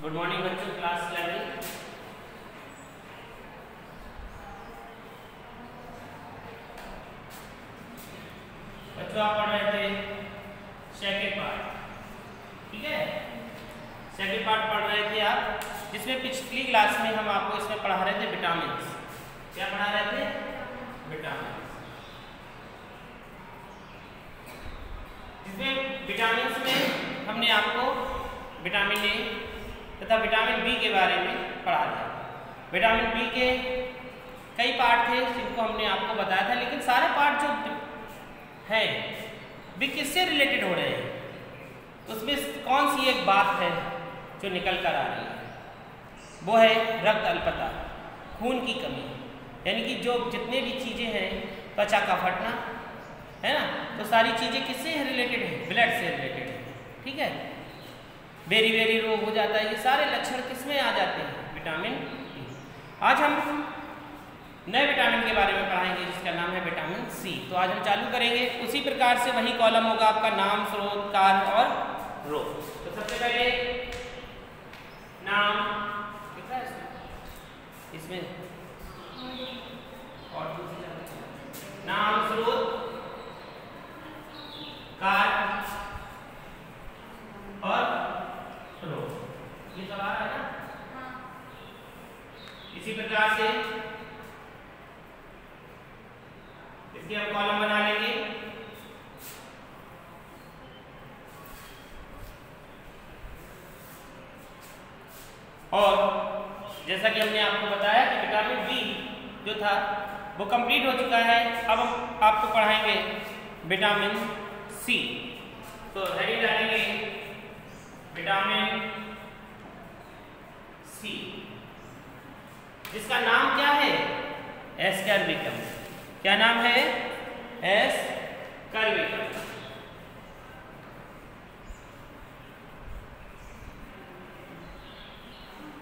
Good morning बच्चों, class 11। बच्चों आप पढ़ रहे थे सेकंड पार्ट, ठीक है। सेकंड पार्ट पढ़ रहे थे आप, जिसमें पिछली क्लास में हम आपको इसमें पढ़ा रहे थे विटामिन। क्या पढ़ा रहे थे? विटामिन। इसमें विटामिन में हमने आपको विटामिन ए तथा विटामिन बी के बारे में पढ़ा था। विटामिन बी के कई पार्ट थे जिनको हमने आपको बताया था, लेकिन सारे पार्ट जो हैं वे किससे रिलेटेड हो रहे हैं, उसमें कौन सी एक बात है जो निकल कर आ रही है, वो है रक्त अल्पता, खून की कमी। यानी कि जो जितने भी चीज़ें हैं, त्वचा का फटना है ना, तो सारी चीज़ें किससे रिलेटेड है? ब्लड से रिलेटेड है, ठीक है। बेरी बेरी रोग हो जाता है, ये सारे लक्षण किसमें आ जाते हैं? Vitamin B. आज हम नए विटामिन के बारे में पढ़ाएंगे जिसका नाम है विटामिन सी। तो आज हम चालू करेंगे उसी प्रकार से, वही कॉलम होगा आपका नाम, स्रोत, कार्य और रोग। तो सबसे पहले नाम कितना है इसमें और नाम, स्रोत, कार्य और रोग, ये सब आ रहा है ना। इसी प्रकार से इसके हम कॉलम बना लेंगे। और जैसा कि हमने आपको बताया कि विटामिन बी जो था वो कंप्लीट हो चुका है। अब हम आपको पढ़ाएंगे विटामिन सी। तो हेडिंग डालेंगे विटामिन सी, जिसका नाम क्या है? एस्कर्बिकम। क्या नाम है? एस्कर्बिकम।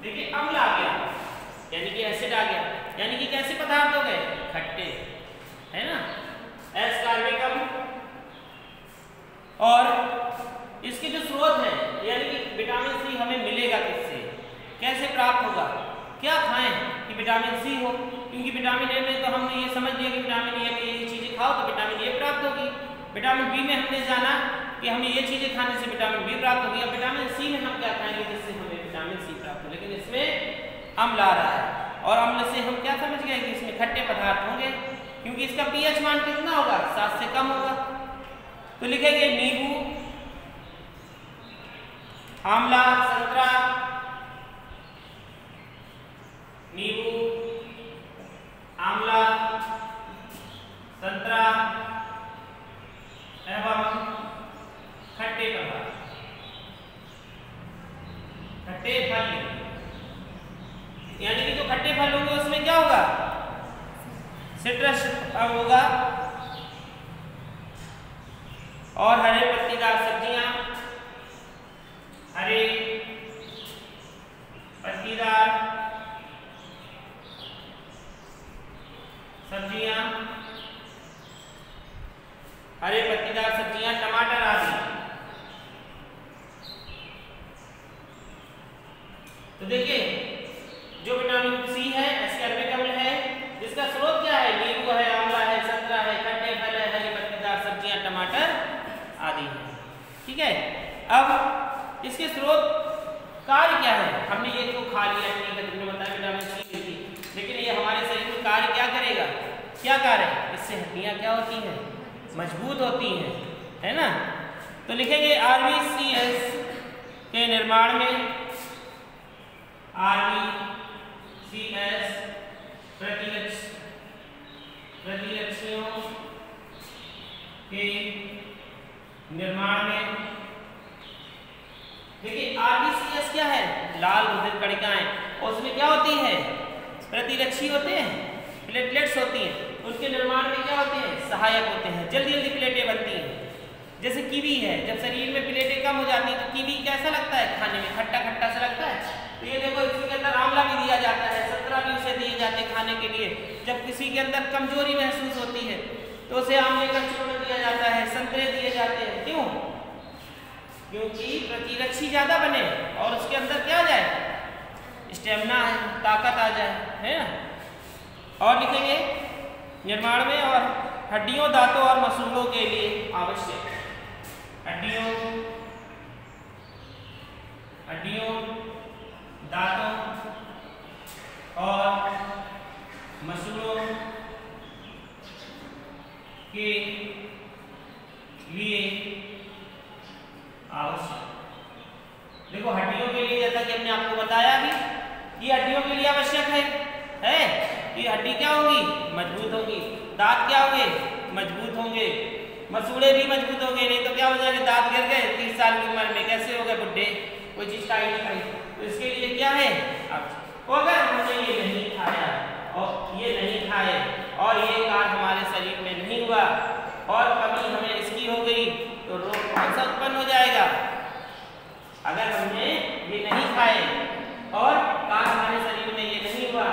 देखिए अम्ल आ गया, यानी कि एसिड आ गया, यानी कि कैसे पदार्थ हो गए? खट्टे, है ना। एस्कर्बिकम। और इसके जो स्रोत है, यानी कि विटामिन सी हमें मिलेगा किससे, कैसे प्राप्त होगा, क्या खाएं कि विटामिन सी हो? क्योंकि विटामिन ए में तो हमने ये समझ लिया कि विटामिन ए में ये चीज़ें खाओ तो विटामिन ए प्राप्त होगी। विटामिन बी में हमने जाना कि हमें ये चीज़ें खाने से विटामिन बी प्राप्त होगी। अब विटामिन सी में हम क्या खाएंगे जिससे हमें विटामिन सी प्राप्त हो? लेकिन इसमें अम्ल आ रहा है, और अम्ल से हम क्या समझ गए कि इसमें खट्टे पदार्थ होंगे, क्योंकि इसका पीएच मान कितना होगा? 7 से कम होगा। तो लिखेंगे नींबू, आंवला, संतरा, नींबू, आंवला, संतरा एवं खट्टे पदार्थ, खट्टे फल। यानी कि जो खट्टे फल होंगे उसमें क्या होगा? सिट्रस होगा। और हरे पत्तीदार सब्जियां, हरे पत्तीदार सब्जियां, हरे पत्तीदार सब्जियां, टमाटर आदि। तो देखिए जो विटामिन सी है, एस्कर्बिकम है, जिसका स्रोत क्या है? नींबू है, आंवला है, संतरा है, खट्टे फल है, हरी पत्तीदार सब्जियां, टमाटर आदि है, ठीक है। अब इसके स्रोत कार्य क्या है? हमने ये तो खा लिया, तुमने बताया विटामिन सी थी, लेकिन ये हमारे शरीर में कार्य क्या करेगा? क्या कार्य? इससे हड्डियां क्या होती हैं? मजबूत होती हैं, है ना। तो लिखेंगे आरबीसीएस के निर्माण में, आरबीसीएस प्रतिरक्षियों के निर्माण में। देखिए आरबीसीएस क्या है? लाल रुधिर कणिकाएं, और उसमें क्या होती है? प्रतिरक्षी होते हैं, प्लेटलेट्स होती हैं। उसके निर्माण में क्या होते हैं? सहायक होते हैं, जल्दी जल्दी प्लेटें बनती हैं। जैसे कीवी है, जब शरीर में प्लेटें कम हो जाती हैं तो कीवी कैसा लगता है खाने में? खट्टा खट्टा सा लगता है। तो ये देखो इसके अंदर आंवला भी दिया जाता है, संतरा भी उसे दिए जाते हैं खाने के लिए। जब किसी के अंदर कमजोरी महसूस होती है तो उसे आंवले का चूर्ण दिया जाता है, संतरे दिए जाते हैं। क्यों? क्योंकि प्रतिरक्षी ज्यादा बने और उसके अंदर क्या जाए? बात आ जाए, है ना। और लिखेंगे निर्माण में और हड्डियों, दांतों और मसूड़ों के लिए आवश्यक, हड्डियों, दांतों और मसूड़ों के लिए आवश्यक। देखो हड्डियों के लिए, जैसा कि हमने आपको बताया भी, ये हड्डियों के लिए आवश्यक है कि हड्डी क्या होगी, मजबूत होगी। दांत क्या होंगे, मजबूत होंगे। मसूड़े भी मजबूत होंगे, नहीं तो क्या हो जाएगा, दांत गिर गए 30 साल की उम्र में, कैसे हो गए बुढ़े, कोई चीज खाई नहीं खाई। तो इसके लिए क्या है, अगर हमने ये नहीं खाया और ये नहीं खाए और ये कार्य हमारे शरीर में नहीं हुआ और कमी हमें इसकी हो गई, तो रोग कौन सा उत्पन्न हो जाएगा। अगर हमने ये नहीं खाए और कार्य हमारे शरीर में ये नहीं हुआ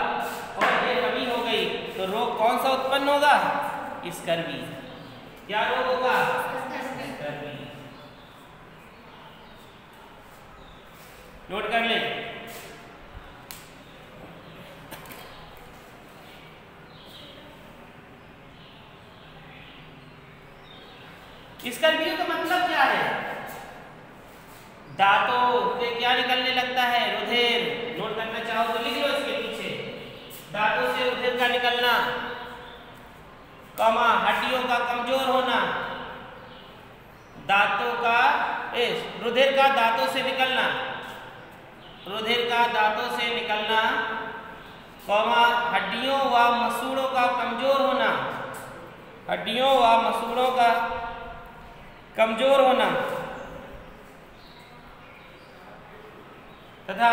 और ये कमी हो गई, तो रोग कौन सा उत्पन्न होगा, स्कर्वी। क्या रोग होगा, स्कर्वी। नोट कर ले। स्कर्वी का मतलब क्या है, दांतों से क्या निकलने लगता है, रुधिर। नोट करना चाहो तो लिख लो इसके पीछे, दांतों से रुधिर का निकलना, कमा हड्डियों का कमजोर होना, दांतों का रुधिर का दांतों से निकलना, रुधिर का दांतों से निकलना, कमा हड्डियों व मसूड़ों का कमजोर होना, हड्डियों व मसूड़ों का कमजोर होना तथा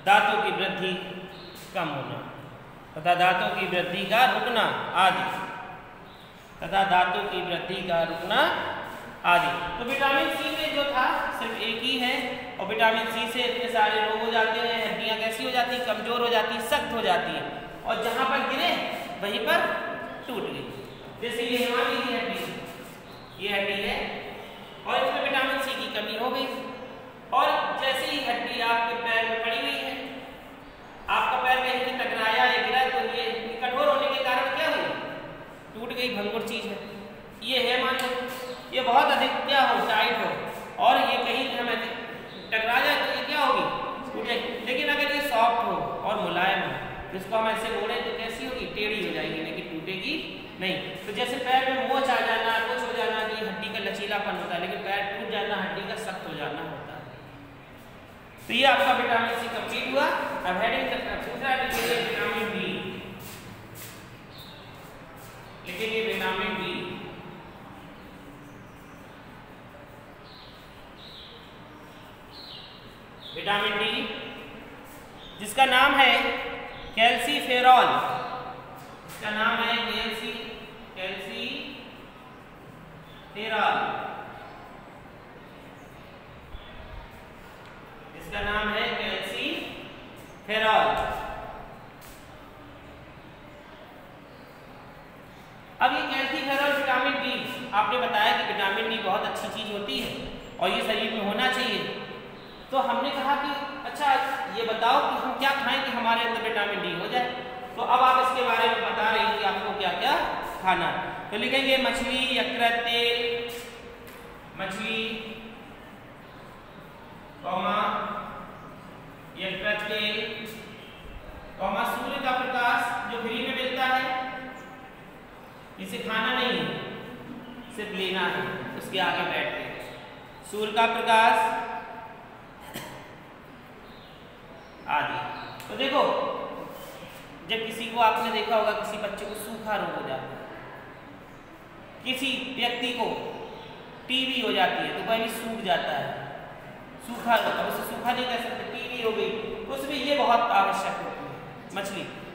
दांतों की वृद्धि कम होना, तथा दांतों की वृद्धि का रुकना आदि, तथा दांतों की वृद्धि का रुकना आदि। तो विटामिन सी में जो था सिर्फ एक ही है, और विटामिन सी से इतने सारे रोग हो जाते हैं, हड्डियां कैसी हो जाती हैं, कमजोर हो जाती, सख्त हो जाती है, और जहां पर गिरे वहीं पर टूट गई। जैसे ये हमारी हड्डी, ये हड्डी है और इसमें विटामिन सी की कमी हो गई, और जैसे ही हड्डी आपके पैर में पड़ी हुई है, आपका पैर कहीं से टकराया या गिरा, तो ये कठोर होने के कारण क्या हुई, टूट गई, भंगुर चीज है। ये है मान लो ये बहुत अधिक क्या हो, टाइट हो, और ये कहीं हमें टकरा जाए तो ये क्या होगी, टूट जाएगी। लेकिन अगर ये सॉफ्ट हो और मुलायम हो, जिसको हम ऐसे मोड़े तो कैसी होगी, टेढ़ी हो जाएगी, लेकिन टूटेगी नहीं। तो जैसे पैर में मोच आ जाना, कुछ हो जाना, तो ये हड्डी का लचीलापन होता है, लेकिन पैर टूट जाना हड्डी का सख्त हो जाना होता है। तो ये आपका विटामिन सी कंप्लीट हुआ। अब हेडिंग दूसरा लिखिए विटामिन बी, लिखिए विटामिन बी। विटामिन डी जिसका नाम है कैल्सीफेरॉल, इसका नाम है कैल्सीफेरॉल, इसका नाम है कैल्सीफेरॉल। अब ये कैल्सीफेरॉल विटामिन डी, आपने बताया कि विटामिन डी बहुत अच्छी चीज होती है और ये शरीर में होना चाहिए। तो हमने कहा कि अच्छा ये बताओ कि हम क्या खाएं कि हमारे अंदर विटामिन डी हो जाए। तो अब आप इसके बारे में बता रही हैं कि आपको क्या क्या खाना। तो लिखेंगे मछली, यकृत तेल, मछली, यकृत तेल, सूर्य का प्रकाश जो फ्री में मिलता है, इसे खाना नहीं है, सिर्फ लेना है, उसके आगे बैठ के। सूर्य का प्रकाश आदि। तो देखो जब किसी को आपने देखा होगा, किसी बच्चे को सूखा रोग हो जाता है, किसी व्यक्ति को टीबी हो जाती है, तो वह भी सूख जाता है, सूखा रोग, उसे सूखा नहीं कह सकते, टीबी हो गई, तो उसमें ये बहुत आवश्यक होती है।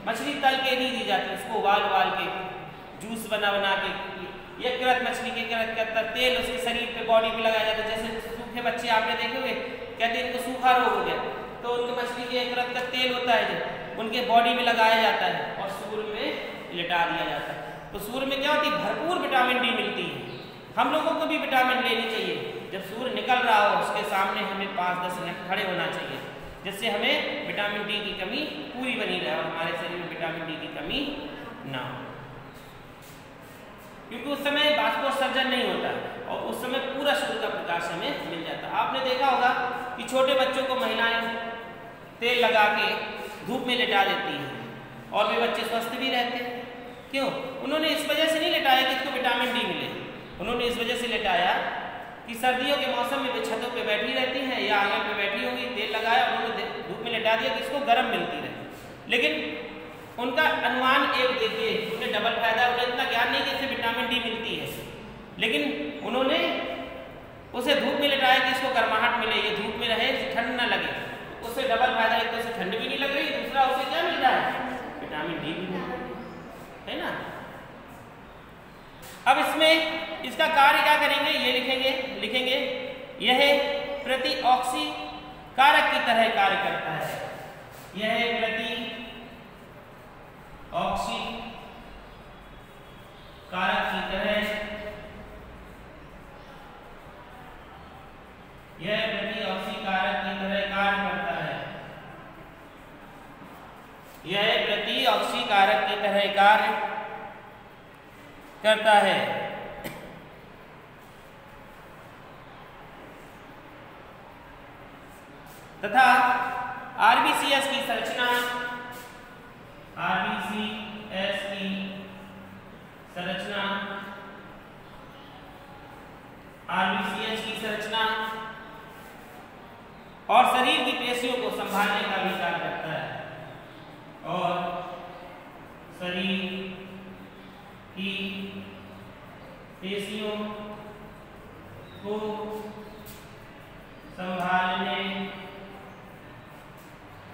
मछली तल के नहीं दी जाती, उसको उबाल के जूस बना के, यकृत मछली के यकृत तेल उसके शरीर पे बॉडी पे लगाया जाता है। जैसे सूखे बच्चे आपने देखे होंगे, कहते हैं इनको सूखा रोग हो गया, तो उनके मछली के यकृत का तेल होता है जो उनके बॉडी में लगाया जाता है और सूर्य में लिटा दिया जाता है। तो सूर्य में क्या होती है, भरपूर विटामिन डी मिलती है। हम लोगों को भी विटामिन लेनी चाहिए। जब सूर्य निकल रहा हो उसके सामने हमें 5-10 मिनट खड़े होना चाहिए, जिससे हमें विटामिन डी की कमी पूरी बनी रहे और हमारे शरीर में विटामिन डी की कमी ना हो, क्योंकि उस समय बाष्पोत्सर्जन नहीं होता और उस समय पूरा सूर्य का प्रकाश हमें मिल जाता है। आपने देखा होगा कि छोटे बच्चों को महिलाएं तेल लगा के धूप में लिटा देती हैं और वे बच्चे स्वस्थ भी रहते हैं। क्यों? उन्होंने इस वजह से नहीं लिटाया कि इसको विटामिन डी मिले, उन्होंने इस वजह से लिटाया कि सर्दियों के मौसम में वे छतों पे बैठी रहती हैं या आंगन पे बैठी होंगी, तेल लगाया, उन्होंने धूप में लिटा दिया कि इसको गर्म मिलती रहे। लेकिन उनका अनुमान एक देखिए, उन्हें डबल फायदा, उन्हें इतना ज्ञान नहीं कि इससे विटामिन डी मिलती है, लेकिन उन्होंने उसे धूप में लिटाया कि इसको गर्माहट मिले, ये धूप में रहे, ठंड ना लगे। उससे डबल फायदा, एक तो उसे ठंड भी नहीं लग रही, दूसरा उसे क्या मिल रहा है? विटामिन डी भी मिल रहा है ना। अब इसमें इसका कार्य क्या करेंगे ये लिखेंगे यह प्रतिऑक्सी कारक की तरह कार्य करता है। यह प्रतिऑक्सी कारक की तरह, यह प्रतिऑक्सी कारक की तरह कार्य करता है। यह प्रतिऑक्सी कारक की तरह कार्य करता है तथा आरबीसीएस की संरचना, आरबीसीएस की संरचना, आरबीसीएस की संरचना और शरीर की पेशियों को संभालने का भी कार्य करता है और शरीर की पेशियों को संभालने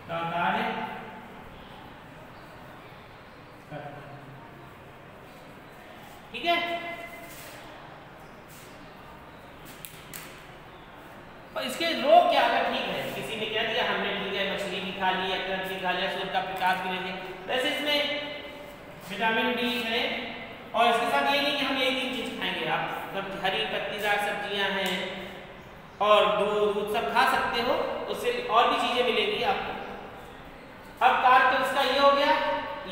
का कार्य करता है। ठीक है, और इसके रोग क्या? अगर ठीक है, किसी ने कह दिया हमने ठीक है मछली भी खा ली, अदरक भी खा लिया, सूर्य का प्रकाश भी ले लिया, वैसे इसमें विटामिन डी है। और इसके साथ ये नहीं कि हम एक ही चीज खाएंगे, आप हरी पत्तीदार सब्जियां हैं और दूध सब खा सकते हो, उससे और भी चीजें मिलेंगी आपको। अब कार्य तो इसका ये हो गया,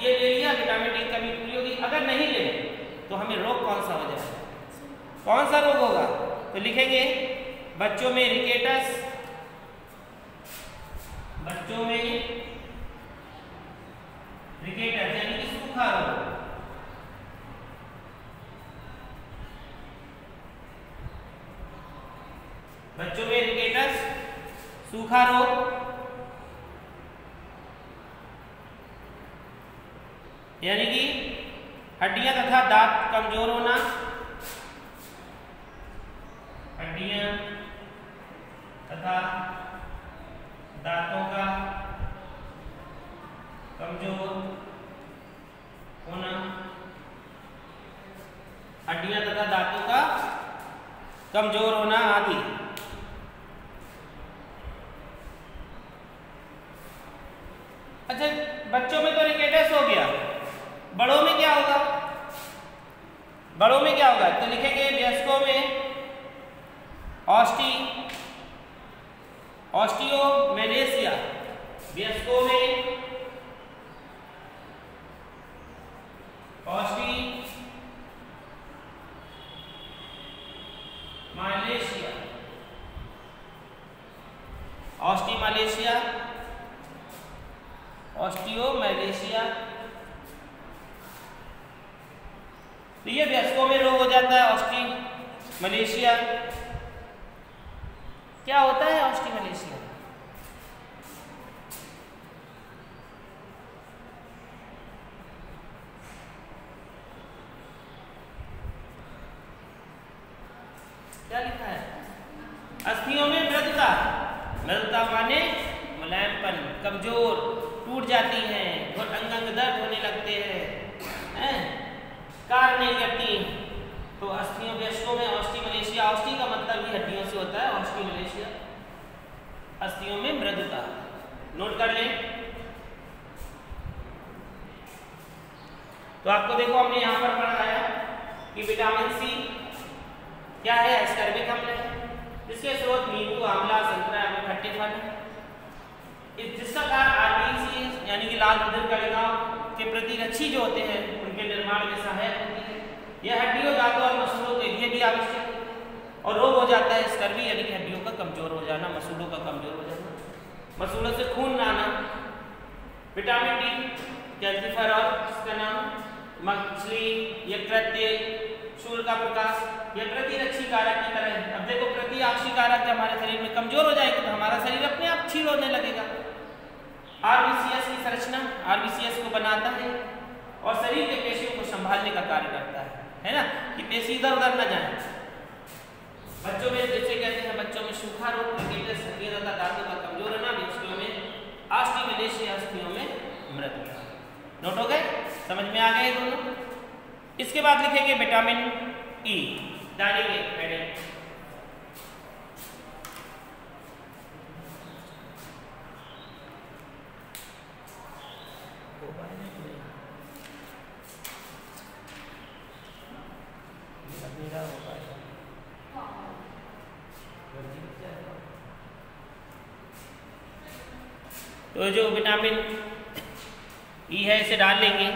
ये ले लिया, विटामिन डी की कमी पूरी होगी। अगर नहीं ले तो हमें रोग कौन सा हो जाएगा? कौन सा रोग होगा? तो लिखेंगे बच्चों में रिकेटस, बच्चों में रिकेटस यानी कि सूखा रोग। बच्चों में रिकेटस, सूखा रोग यानी कि हड्डियां तथा दांत कमजोर होना, हड्डियां तथा दांतों का कमजोर होना, हड्डियां तथा दांतों का कमजोर होना आदि। अच्छा, बच्चों में तो रिकेटस हो गया, बड़ों में क्या होगा? बड़ों में क्या होगा? तो लिखेंगे वयस्कों में ऑस्टियोमेलेशिया, वयस्कों में ऑस्टियोमेलेशिया, तो ये वयस्कों में रोग हो जाता है ऑस्टियोमेलेशिया। क्या होता है ऑस्टियोमेलेशिया? क्या लिखा है? अस्थियों में मृदुता, मृदुता माने मुलायमपन, कमजोर, टूट जाती हैं और अंग दर्द होने लगते हैं, कार्य नहीं करती। तो अस्थियों वयस्कों में ऑस्टियोमेलेशिया, ऑस्टी का मतलब ही हड्डियों से होता है, ऑस्टियोमेलेशिया अस्थियों में मृदुता। नोट कर लें। तो आपको देखो हमने यहां पर पढ़ाया कि विटामिन सी क्या है? एस्कॉर्बिक अम्ल है, जिसके स्रोत नींबू, आंवला, संतरा एवं खट्टे फल है। जिसका कार्य RBC यानी कि लाल बदन कणिकाओं के प्रतिरक्षी जो होते हैं उनके निर्माण में सहायक होती है। यह हड्डियों, दांतों और मसूड़ों के लिए भी आवश्यक है। और रोग हो जाता है स्कर्वी यानी कि हड्डियों का कमजोर हो जाना, मसूड़ों का कमजोर हो जाना, मसूड़ों से खून ना आना। विटामिन डी कैल्सीफर और इसका नाम मछली, यकृत, सूर्य का प्रकाश, यह प्रतिरक्षी कारक की तरह है। अब देखो प्रतिरक्षी कारक जब हमारे शरीर में कमजोर हो जाएगा तो हमारा शरीर अपने आप छील होने लगेगा। RBCS की संरचना RBCS को बनाता है और शरीर के पेशियों को संभालने का कार्य करता है ना, कि पेशी इधर उधर न जाए। बच्चों में जैसे कहते हैं, बच्चों में सूखा रोग, प्लेटलेट्स, हड्डियों तथा दांतों का कमजोर होना, बच्चों में ऑस्टियोमेलेशिया, अस्थियों में मृत्यु। नोट हो गए, समझ में आ गए दोनों। इसके बाद लिखेंगे विटामिन ई, डालेंगे हेडिंग। तो जो विटामिन ई है इसे डाल लेंगे।